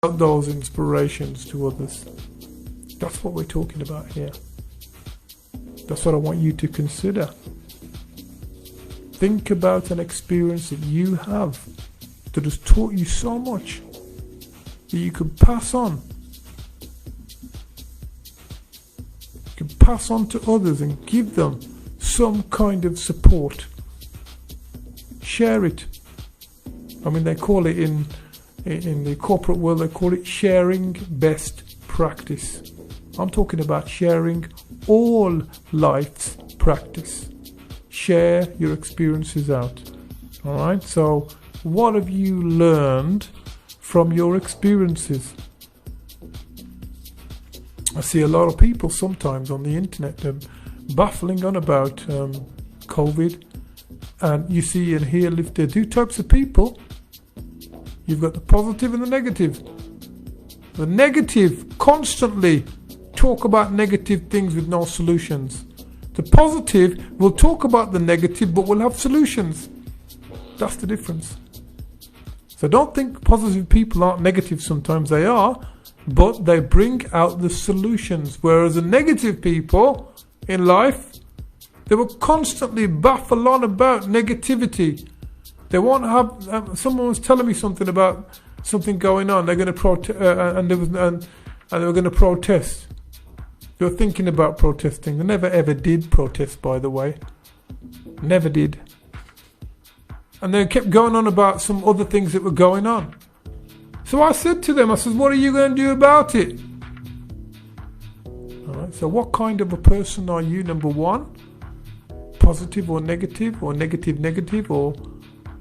out those inspirations to others. That's what we're talking about here. That's what I want you to consider. Think about an experience that you have that has taught you so much that you can pass on. You can pass on to others and give them some kind of support. Share it. I mean, they call it in the corporate world, they call it sharing best practice. I'm talking about sharing all life's practice. Share your experiences out. Alright, so what have you learned from your experiences? I see a lot of people sometimes on the internet baffling on about COVID, and you see and hear there are two types of people. You've got the positive and the negative. The negative constantly talk about negative things with no solutions. The positive will talk about the negative but will have solutions. That's the difference. So don't think positive people aren't negative. Sometimes they are, but they bring out the solutions. Whereas the negative people in life, they will constantly baffle on about negativity. They won't have. Someone was telling me something about something going on. They're going to protest, and they were going to protest. They were thinking about protesting. They never ever did protest, by the way. Never did. And they kept going on about some other things that were going on. So I said to them, I said, "What are you going to do about it?" All right. So what kind of a person are you? Number one, positive or negative, or negative, or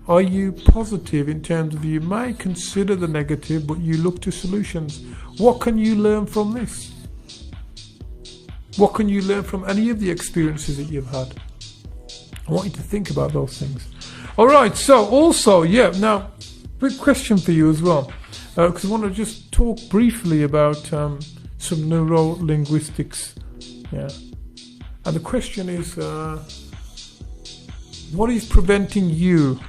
are you positive in terms of you may consider the negative, but you look to solutions? What can you learn from this? What can you learn from any of the experiences that you've had? I want you to think about those things. All right, so also, now, quick question for you as well, because I want to just talk briefly about some Neuro Linguistics. Yeah. And the question is, what is preventing you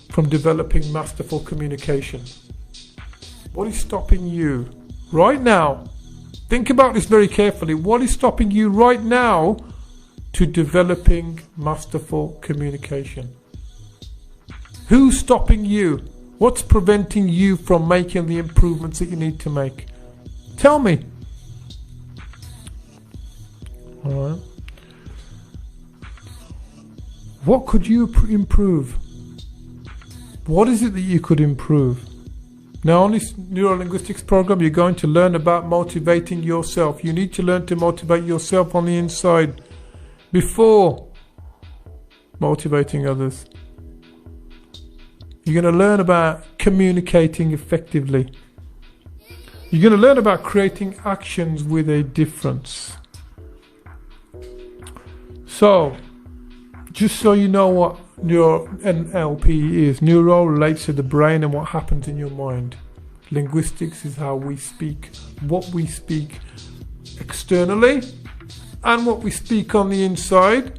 from developing masterful communication? What is stopping you right now? Think about this very carefully. What is stopping you right now to developing masterful communication? Who's stopping you? What's preventing you from making the improvements that you need to make? Tell me. All right. What could you improve? What is it that you could improve? Now, on this Neuro Linguistics program, you're going to learn about motivating yourself. You need to learn to motivate yourself on the inside before motivating others. You're going to learn about communicating effectively. You're going to learn about creating actions with a difference. So, just so you know what NLP is, neuro relates to the brain and what happens in your mind. Linguistics is how we speak, what we speak externally and what we speak on the inside,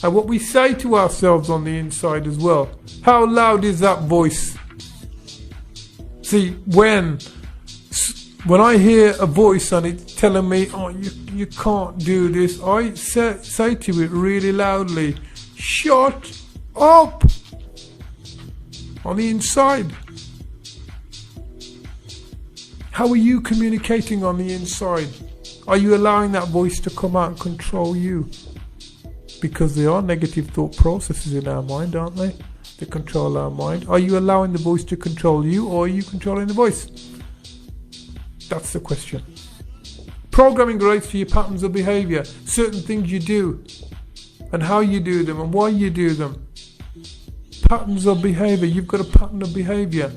and what we say to ourselves on the inside as well. How loud is that voice? See, when I hear a voice and it's telling me, "Oh, you can't do this," I say to it really loudly, "Shut up!" On the inside. How are you communicating on the inside? Are you allowing that voice to come out and control you? Because there are negative thought processes in our mind, aren't they? That control our mind. Are you allowing the voice to control you, or are you controlling the voice? That's the question. Programming relates to your patterns of behavior, certain things you do, and how you do them, and why you do them. Patterns of behavior. You've got a pattern of behavior,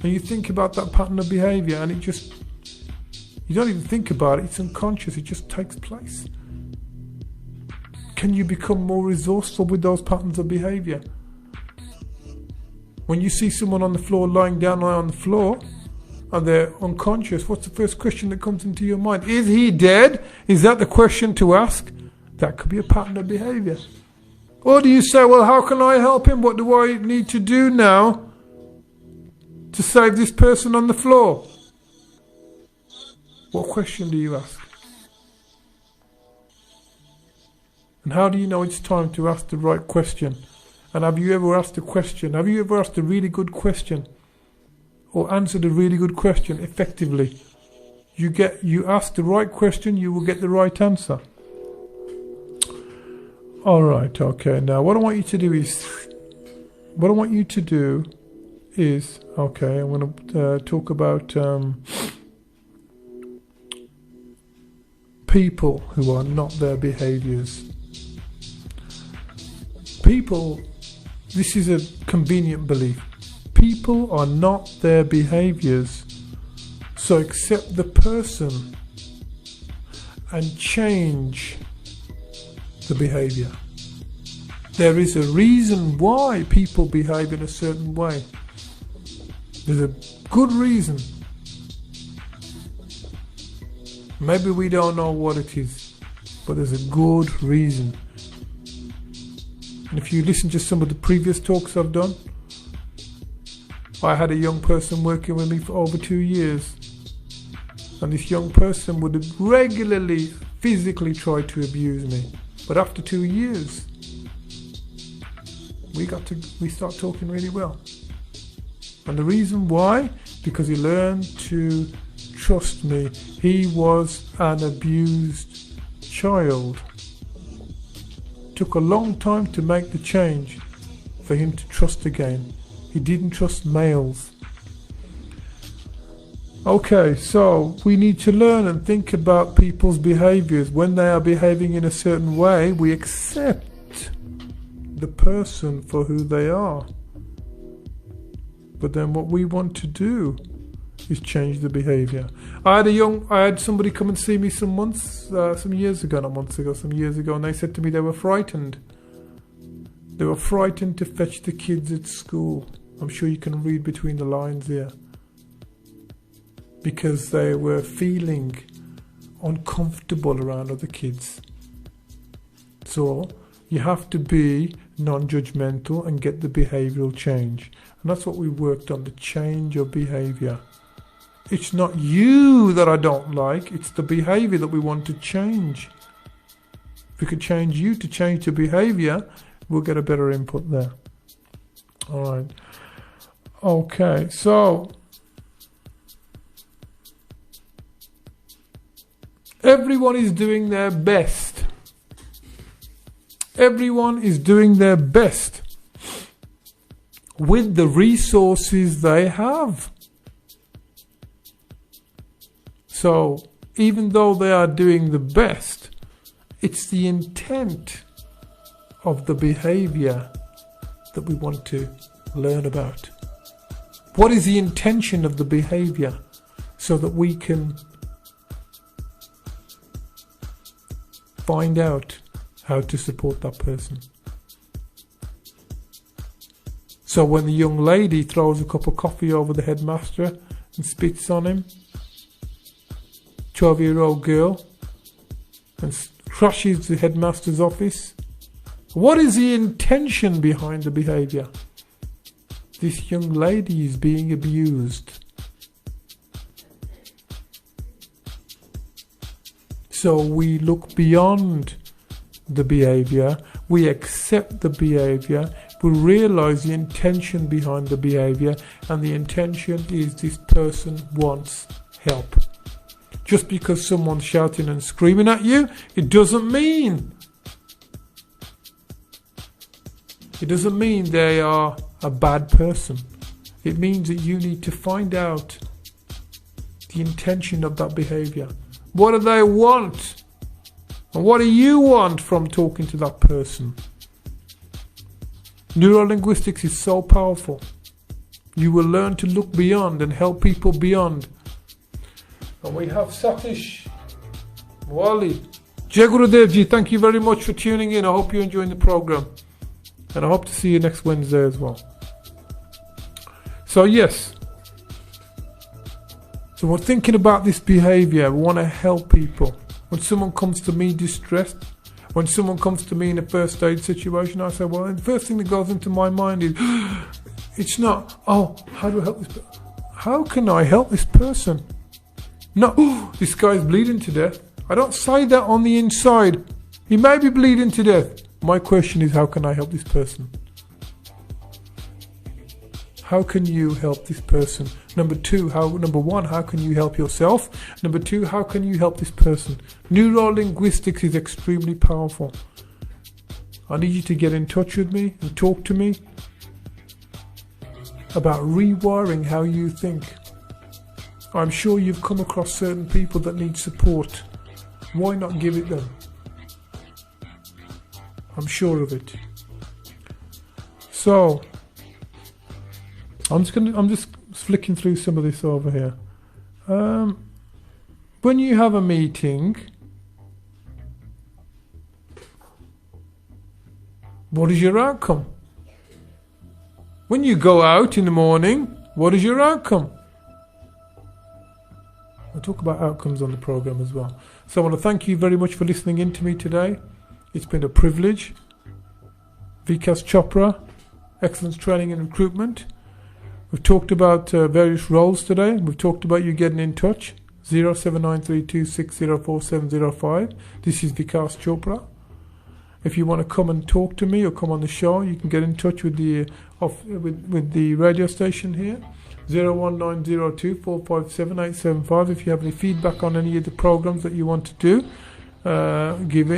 and you think about that pattern of behavior, and you don't even think about it. It's unconscious. It just takes place. Can you become more resourceful with those patterns of behavior? When you see someone on the floor, lying down on the floor, and they're unconscious, what's the first question that comes into your mind? Is he dead? Is that the question to ask? That could be a pattern of behavior. Or do you say, "Well, how can I help him? What do I need to do now to save this person on the floor?" What question do you ask? And how do you know it's time to ask the right question? And have you ever asked a question? Have you ever asked a really good question? Or answered a really good question effectively? You ask the right question, you will get the right answer. Alright, okay. Now what I want you to do is, okay, I'm going to talk about people who are not their behaviours. People, this is a convenient belief. People are not their behaviours. So accept the person and change the behaviour. There is a reason why people behave in a certain way. There's a good reason. Maybe we don't know what it is, but there's a good reason. And if you listen to some of the previous talks I've done, I had a young person working with me for over 2 years. And this young person would regularly physically try to abuse me. But after 2 years, we start talking really well. And the reason why? Because he learned to trust me. He was an abused child. Took a long time to make the change for him to trust again. He didn't trust males. Okay, so we need to learn and think about people's behaviours. When they are behaving in a certain way, we accept the person for who they are. But then what we want to do is change the behaviour. I had somebody come and see me some years ago, and they said to me they were frightened. They were frightened to fetch the kids at school. I'm sure you can read between the lines here. Because they were feeling uncomfortable around other kids. So you have to be non-judgmental and get the behavioural change. And that's what we worked on, the change of behaviour. It's not you that I don't like, it's the behaviour that we want to change. If we could change you to change the behaviour, we'll get a better input there. Alright. Okay, so everyone is doing their best. Everyone is doing their best with the resources they have. So, even though they are doing the best, it's the intent of the behavior that we want to learn about. What is the intention of the behavior so that we can find out how to support that person? So when the young lady throws a cup of coffee over the headmaster and spits on him, 12-year-old girl, and crushes the headmaster's office, what is the intention behind the behaviour? This young lady is being abused. So we look beyond the behaviour, we accept the behaviour, we realise the intention behind the behaviour, and the intention is this person wants help. Just because someone's shouting and screaming at you, it doesn't mean they are a bad person. It means that you need to find out the intention of that behaviour. What do they want? And what do you want from talking to that person? Neuro Linguistics is so powerful. You will learn to look beyond and help people beyond. And we have Satish Wali. Jai Gurudevji, thank you very much for tuning in. I hope you're enjoying the program. And I hope to see you next Wednesday as well. So yes. So we're thinking about this behaviour. We want to help people. When someone comes to me distressed, when someone comes to me in a first aid situation, I say, well, the first thing that goes into my mind is, it's not, oh, how do I help this person? How can I help this person? No, oh, this guy's bleeding to death. I don't say that on the inside. He may be bleeding to death. My question is, how can I help this person? How can you help this person? Number one, how can you help yourself? Number two, how can you help this person? Neuro Linguistics is extremely powerful. I need you to get in touch with me and talk to me about rewiring how you think. I'm sure you've come across certain people that need support. Why not give it them? I'm sure of it. So, I'm just flicking through some of this over here. When you have a meeting, what is your outcome? When you go out in the morning, what is your outcome? I talk about outcomes on the program as well. So I want to thank you very much for listening in to me today. It's been a privilege. Vikas Chopra, Excellence Training and Recruitment. We've talked about various roles today. We've talked about you getting in touch. 07932604705. This is Vikas Chopra. If you want to come and talk to me or come on the show, you can get in touch with the radio station here. 01902457875. If you have any feedback on any of the programs that you want to do, give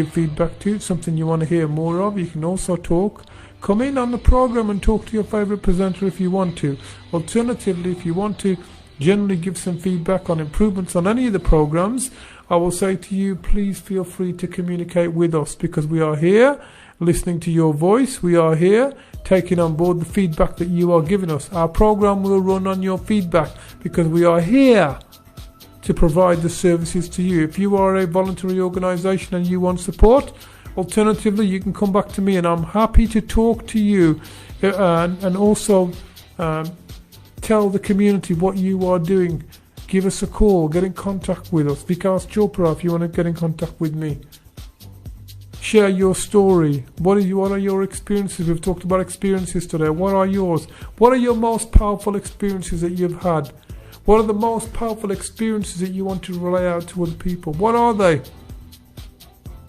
feedback to, something you want to hear more of, you can also talk. Come in on the program and talk to your favorite presenter if you want to. Alternatively, if you want to generally give some feedback on improvements on any of the programs, I will say to you, please feel free to communicate with us, because we are here listening to your voice. We are here taking on board the feedback that you are giving us. Our program will run on your feedback, because we are here to provide the services to you. If you are a voluntary organisation and you want support, alternatively, you can come back to me and I'm happy to talk to you and also tell the community what you are doing. Give us a call, get in contact with us. Vikas Chopra, if you want to get in contact with me. Share your story. What are your experiences? We've talked about experiences today. What are yours? What are your most powerful experiences that you've had? What are the most powerful experiences that you want to relay out to other people? What are they?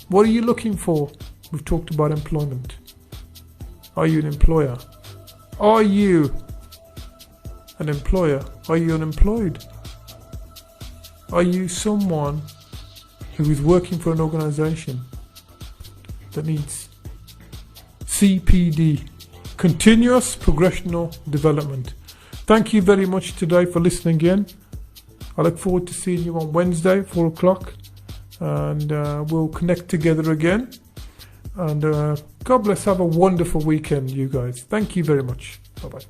What are you looking for? We've talked about employment. Are you an employer? Are you an employer? Are you unemployed? Are you someone who is working for an organisation that needs CPD, continuous progressional development? Thank you very much today for listening in. I look forward to seeing you on Wednesday, 4 o'clock. And we'll connect together again. And God bless. Have a wonderful weekend, you guys. Thank you very much. Bye-bye.